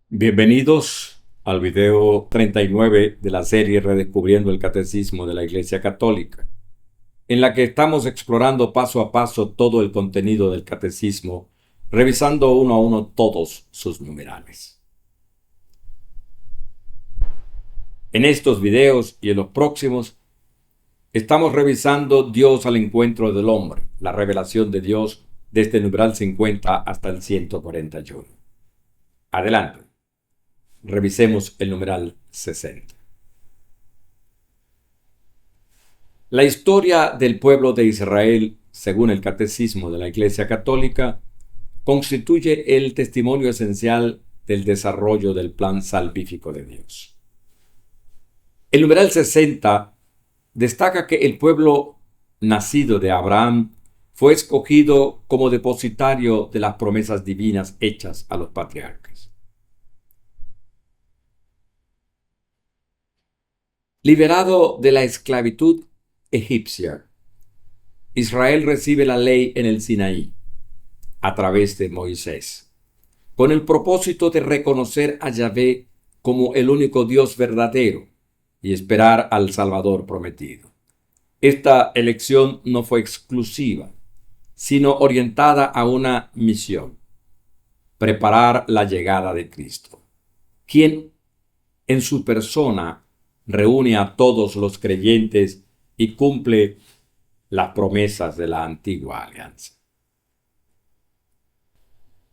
Bienvenidos al video 39 de la serie Redescubriendo el Catecismo de la Iglesia Católica, en la que estamos explorando paso a paso todo el contenido del Catecismo, revisando uno a uno todos sus numerales. En estos videos y en los próximos, estamos revisando Dios al encuentro del hombre, la revelación de Dios desde el numeral 50 hasta el 141. Adelante. Revisemos el numeral 60. La historia del pueblo de Israel, según el Catecismo de la Iglesia Católica, constituye el testimonio esencial del desarrollo del plan salvífico de Dios. El numeral 60 destaca que el pueblo nacido de Abraham fue escogido como depositario de las promesas divinas hechas a los patriarcas. Liberado de la esclavitud egipcia, Israel recibe la ley en el Sinaí, a través de Moisés, con el propósito de reconocer a Yahvé como el único Dios verdadero y esperar al Salvador prometido. Esta elección no fue exclusiva, sino orientada a una misión: preparar la llegada de Cristo, quien en su persona reúne a todos los creyentes y cumple las promesas de la antigua alianza.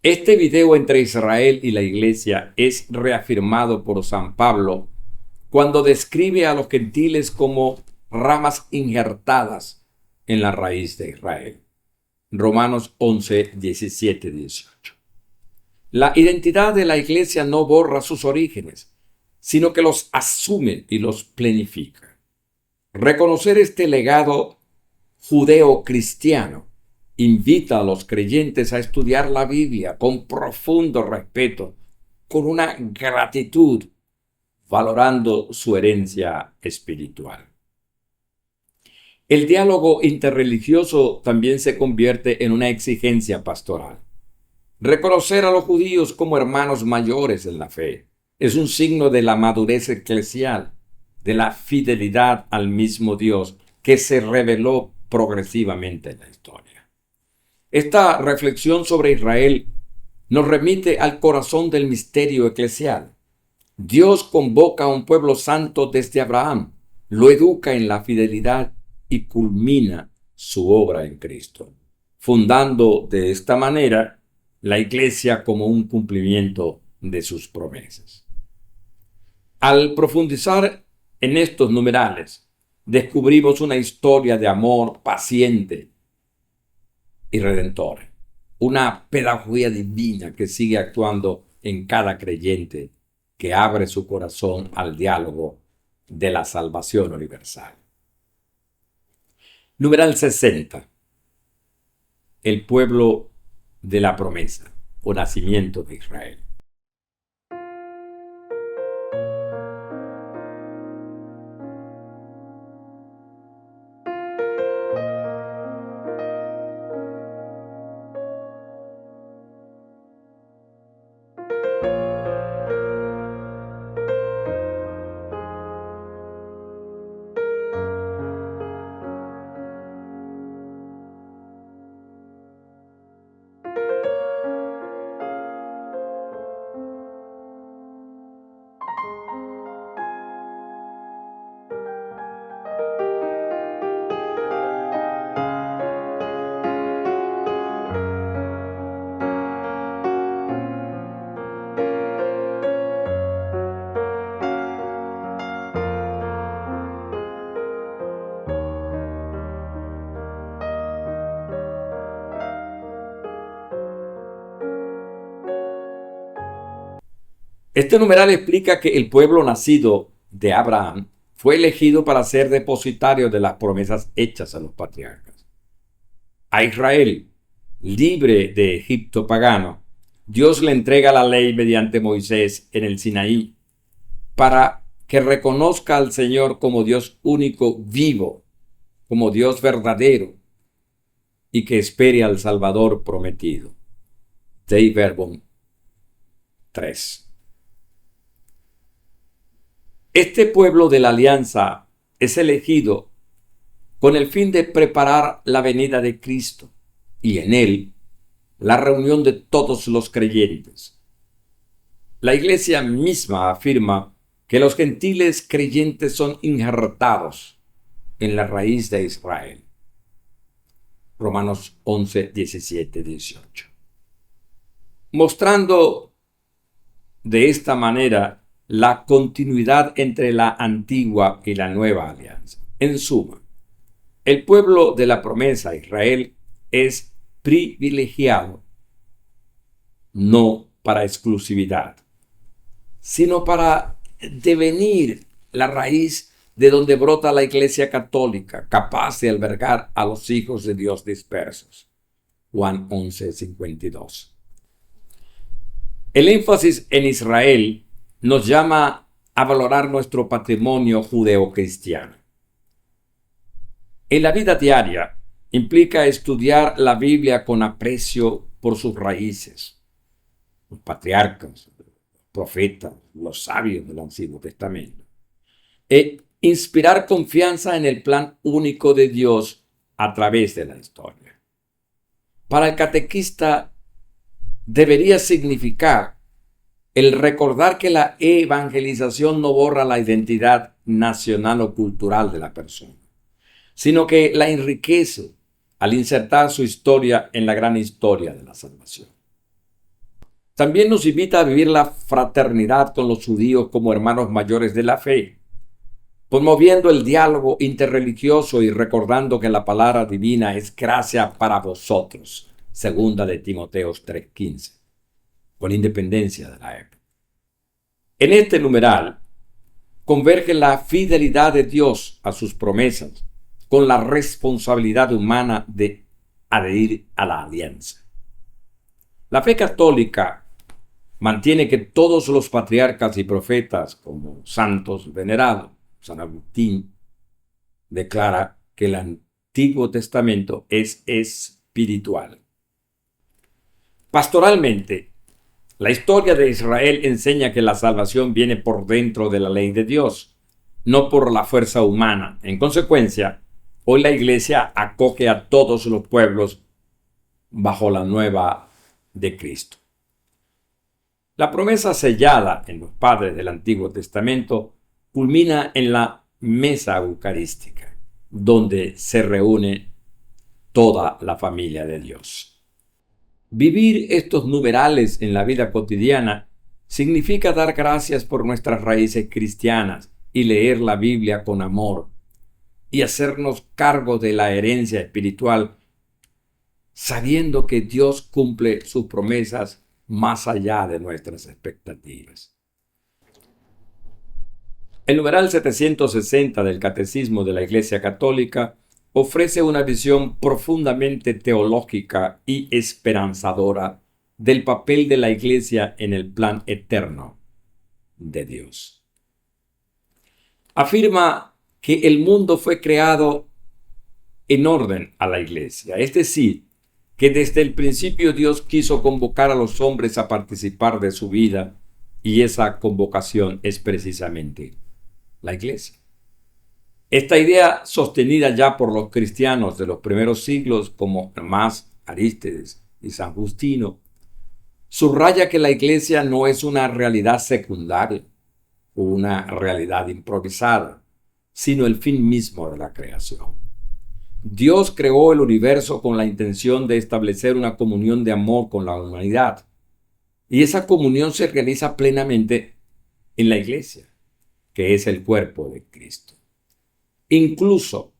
Este video entre Israel y la Iglesia es reafirmado por San Pablo cuando describe a los gentiles como ramas injertadas en la raíz de Israel. Romanos 11, 17, 18. La identidad de la Iglesia no borra sus orígenes, sino que los asume y los plenifica. Reconocer este legado judeo-cristiano invita a los creyentes a estudiar la Biblia con profundo respeto, con una gratitud, valorando su herencia espiritual. El diálogo interreligioso también se convierte en una exigencia pastoral. Reconocer a los judíos como hermanos mayores en la fe es un signo de la madurez eclesial, de la fidelidad al mismo Dios que se reveló progresivamente en la historia. Esta reflexión sobre Israel nos remite al corazón del misterio eclesial. Dios convoca a un pueblo santo desde Abraham, lo educa en la fidelidad y culmina su obra en Cristo, fundando de esta manera la Iglesia como un cumplimiento de sus promesas. Al profundizar en estos numerales, descubrimos una historia de amor paciente y redentor, una pedagogía divina que sigue actuando en cada creyente que abre su corazón al diálogo de la salvación universal. Numeral 60. El pueblo de la promesa o nacimiento de Israel. Este numeral explica que el pueblo nacido de Abraham fue elegido para ser depositario de las promesas hechas a los patriarcas. A Israel, libre de Egipto pagano, Dios le entrega la ley mediante Moisés en el Sinaí para que reconozca al Señor como Dios único vivo, como Dios verdadero, y que espere al Salvador prometido. Dei Verbum 3. Este pueblo de la alianza es elegido con el fin de preparar la venida de Cristo y en él la reunión de todos los creyentes. La iglesia misma afirma que los gentiles creyentes son injertados en la raíz de Israel. Romanos 11, 17, 18. Mostrando de esta manera la continuidad entre la antigua y la nueva alianza. En suma, el pueblo de la promesa, Israel, es privilegiado, no para exclusividad, sino para devenir la raíz de donde brota la Iglesia Católica, capaz de albergar a los hijos de Dios dispersos. Juan 11, 52. El énfasis en Israel nos llama a valorar nuestro patrimonio judeocristiano. En la vida diaria implica estudiar la Biblia con aprecio por sus raíces. Los patriarcas, los profetas, los sabios del Antiguo Testamento. E inspirar confianza en el plan único de Dios a través de la historia. Para el catequista debería significar el recordar que la evangelización no borra la identidad nacional o cultural de la persona, sino que la enriquece al insertar su historia en la gran historia de la salvación. También nos invita a vivir la fraternidad con los judíos como hermanos mayores de la fe, promoviendo el diálogo interreligioso y recordando que la palabra divina es gracia para vosotros, segunda de Timoteo 3:15. Con independencia de la época. En este numeral converge la fidelidad de Dios a sus promesas con la responsabilidad humana de adherir a la alianza. La fe católica mantiene que todos los patriarcas y profetas, como santos venerados, San Agustín, declara que el Antiguo Testamento es espiritual. Pastoralmente, la historia de Israel enseña que la salvación viene por dentro de la ley de Dios, no por la fuerza humana. En consecuencia, hoy la Iglesia acoge a todos los pueblos bajo la nueva de Cristo. La promesa sellada en los padres del Antiguo Testamento culmina en la mesa eucarística, donde se reúne toda la familia de Dios. Vivir estos numerales en la vida cotidiana significa dar gracias por nuestras raíces cristianas y leer la Biblia con amor y hacernos cargo de la herencia espiritual, sabiendo que Dios cumple sus promesas más allá de nuestras expectativas. El numeral 760 del Catecismo de la Iglesia Católica ofrece una visión profundamente teológica y esperanzadora del papel de la Iglesia en el plan eterno de Dios. Afirma que el mundo fue creado en orden a la Iglesia, es decir, que desde el principio Dios quiso convocar a los hombres a participar de su vida y esa convocación es precisamente la Iglesia. Esta idea, sostenida ya por los cristianos de los primeros siglos como Tomás, Arístedes y San Justino, subraya que la Iglesia no es una realidad secundaria o una realidad improvisada, sino el fin mismo de la creación. Dios creó el universo con la intención de establecer una comunión de amor con la humanidad, y esa comunión se realiza plenamente en la Iglesia, que es el cuerpo de Cristo. Incluso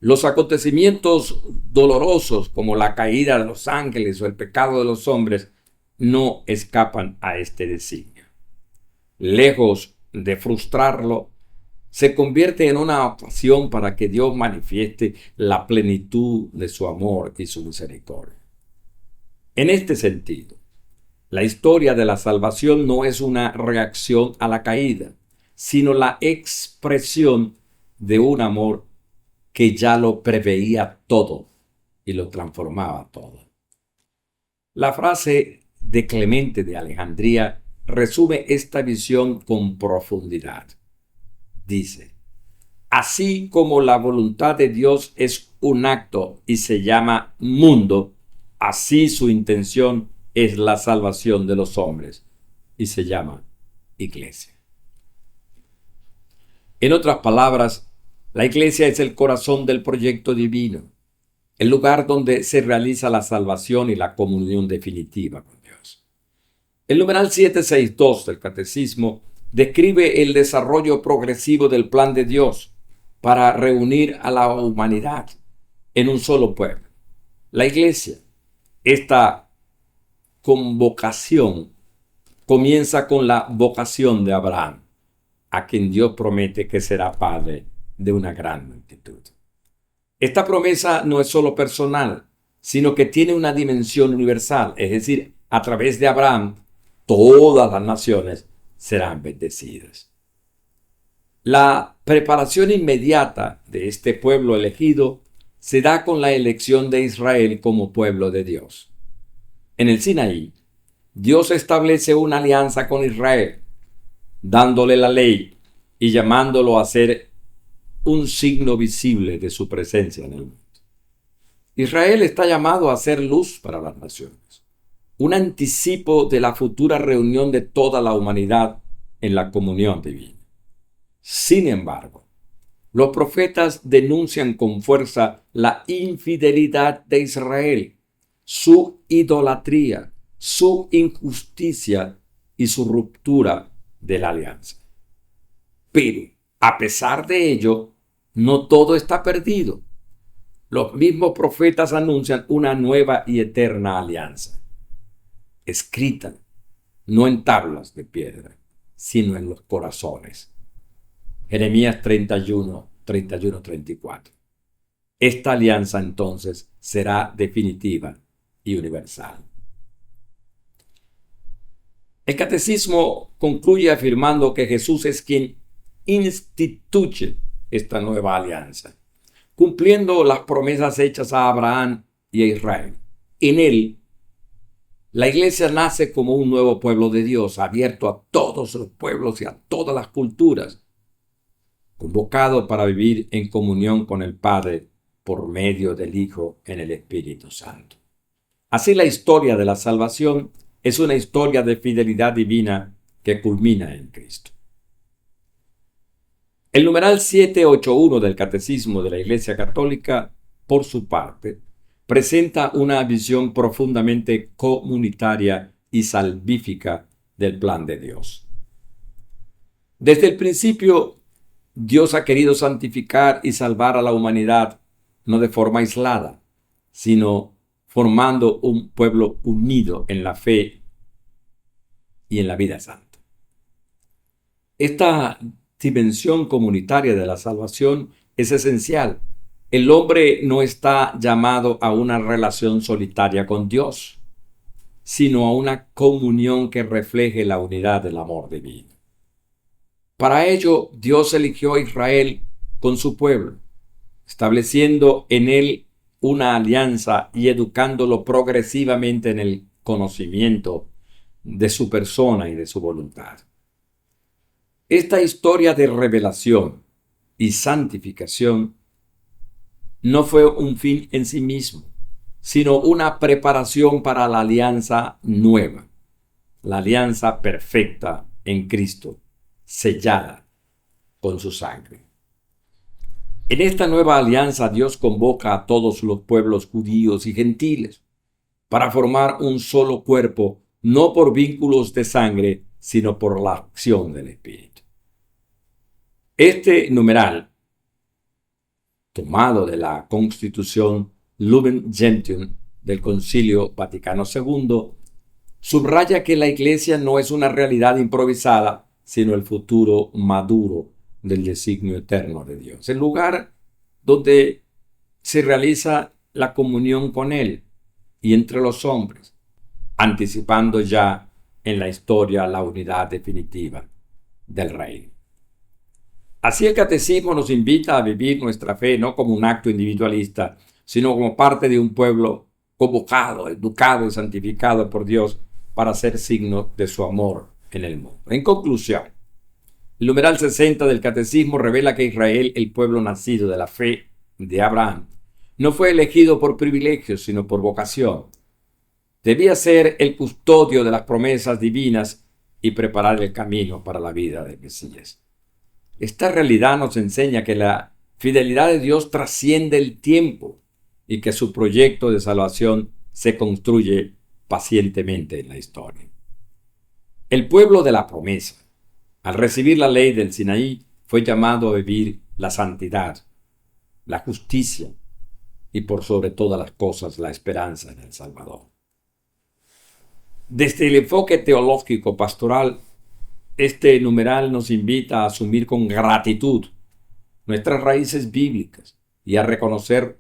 los acontecimientos dolorosos como la caída de los ángeles o el pecado de los hombres no escapan a este designio. lejos de frustrarlo, se convierte en una ocasión para que Dios manifieste la plenitud de su amor y su misericordia. En este sentido, la historia de la salvación no es una reacción a la caída, sino la expresión de un amor que ya lo preveía todo y lo transformaba todo. La frase de Clemente de Alejandría resume esta visión con profundidad. Dice: así como la voluntad de Dios es un acto y se llama mundo, así su intención es la salvación de los hombres y se llama iglesia. En otras palabras, la iglesia es el corazón del proyecto divino, el lugar donde se realiza la salvación y la comunión definitiva con Dios. El numeral 762 del Catecismo describe el desarrollo progresivo del plan de Dios para reunir a la humanidad en un solo pueblo, la iglesia. Esta convocación comienza con la vocación de Abraham, a quien Dios promete que será padre de una gran multitud. Esta promesa no es solo personal, sino que tiene una dimensión universal, es decir, a través de Abraham, todas las naciones serán bendecidas. La preparación inmediata de este pueblo elegido se da con la elección de Israel como pueblo de Dios. En el Sinaí, Dios establece una alianza con Israel, dándole la ley y llamándolo a ser un signo visible de su presencia en el mundo. Israel está llamado a ser luz para las naciones, un anticipo de la futura reunión de toda la humanidad en la comunión divina. Sin embargo, los profetas denuncian con fuerza la infidelidad de Israel, su idolatría, su injusticia y su ruptura de la alianza. Pero, a pesar de ello, no todo está perdido. Los mismos profetas anuncian una nueva y eterna alianza, escrita no en tablas de piedra, sino en los corazones. Jeremías 31:34. Esta alianza entonces será definitiva y universal. El Catecismo concluye afirmando que Jesús es quien instituye esta nueva alianza, cumpliendo las promesas hechas a Abraham y a Israel. En él, la iglesia nace como un nuevo pueblo de Dios, abierto a todos los pueblos y a todas las culturas, convocado para vivir en comunión con el Padre por medio del Hijo en el Espíritu Santo. Así, la historia de la salvación es una historia de fidelidad divina que culmina en Cristo. El numeral 781 del Catecismo de la Iglesia Católica, por su parte, presenta una visión profundamente comunitaria y salvífica del plan de Dios. Desde el principio, Dios ha querido santificar y salvar a la humanidad, no de forma aislada, sino formando un pueblo unido en la fe y en la vida santa. Esta dimensión comunitaria de la salvación es esencial. El hombre no está llamado a una relación solitaria con Dios, sino a una comunión que refleje la unidad del amor divino. Para ello, Dios eligió a Israel con su pueblo, estableciendo en él una alianza y educándolo progresivamente en el conocimiento de su persona y de su voluntad. Esta historia de revelación y santificación no fue un fin en sí mismo, sino una preparación para la alianza nueva, la alianza perfecta en Cristo, sellada con su sangre. En esta nueva alianza, Dios convoca a todos los pueblos judíos y gentiles para formar un solo cuerpo, no por vínculos de sangre, sino por la acción del Espíritu. Este numeral, tomado de la Constitución Lumen Gentium del Concilio Vaticano II, subraya que la Iglesia no es una realidad improvisada, sino el futuro maduro del designio eterno de Dios. El lugar donde se realiza la comunión con Él y entre los hombres, anticipando ya en la historia la unidad definitiva del reino. Así el catecismo nos invita a vivir nuestra fe no como un acto individualista, sino como parte de un pueblo convocado, educado y santificado por Dios para ser signo de su amor en el mundo. En conclusión, el numeral 60 del catecismo revela que Israel, el pueblo nacido de la fe de Abraham, no fue elegido por privilegios, sino por vocación. Debía ser el custodio de las promesas divinas y preparar el camino para la vida del Mesías. Esta realidad nos enseña que la fidelidad de Dios trasciende el tiempo y que su proyecto de salvación se construye pacientemente en la historia. El pueblo de la promesa, al recibir la ley del Sinaí, fue llamado a vivir la santidad, la justicia y por sobre todas las cosas la esperanza en el Salvador. Desde el enfoque teológico pastoral, este numeral nos invita a asumir con gratitud nuestras raíces bíblicas y a reconocer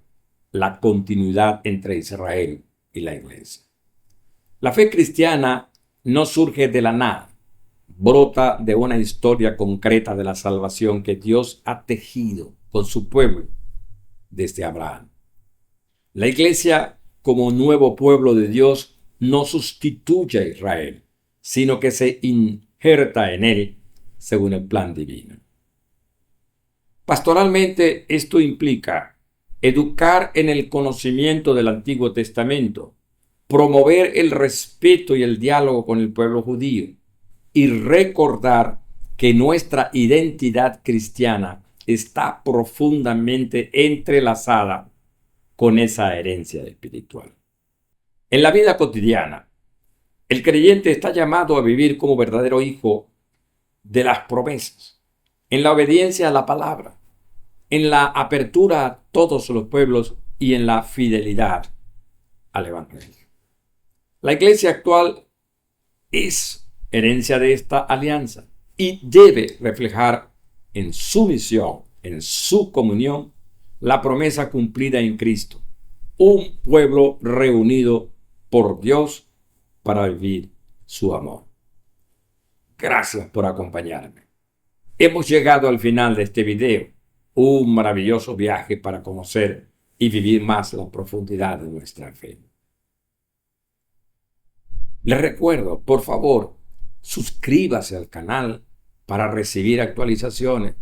la continuidad entre Israel y la Iglesia. La fe cristiana no surge de la nada, brota de una historia concreta de la salvación que Dios ha tejido con su pueblo desde Abraham. La Iglesia, como nuevo pueblo de Dios, no sustituye a Israel, sino que se injerta en él según el plan divino. Pastoralmente, esto implica educar en el conocimiento del Antiguo Testamento, promover el respeto y el diálogo con el pueblo judío y recordar que nuestra identidad cristiana está profundamente entrelazada con esa herencia espiritual. En la vida cotidiana, el creyente está llamado a vivir como verdadero hijo de las promesas, en la obediencia a la palabra, en la apertura a todos los pueblos y en la fidelidad al Evangelio. La iglesia actual es herencia de esta alianza y debe reflejar en su misión, en su comunión, la promesa cumplida en Cristo, un pueblo reunido por Dios para vivir su amor. Gracias por acompañarme. Hemos llegado al final de este video, un maravilloso viaje para conocer y vivir más la profundidad de nuestra fe. Les recuerdo, por favor, suscríbase al canal para recibir actualizaciones,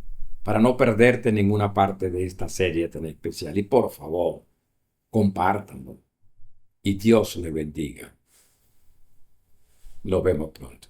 para no perderte ninguna parte de esta serie tan especial. Y por favor, compártanlo. Y Dios le bendiga. Nos vemos pronto.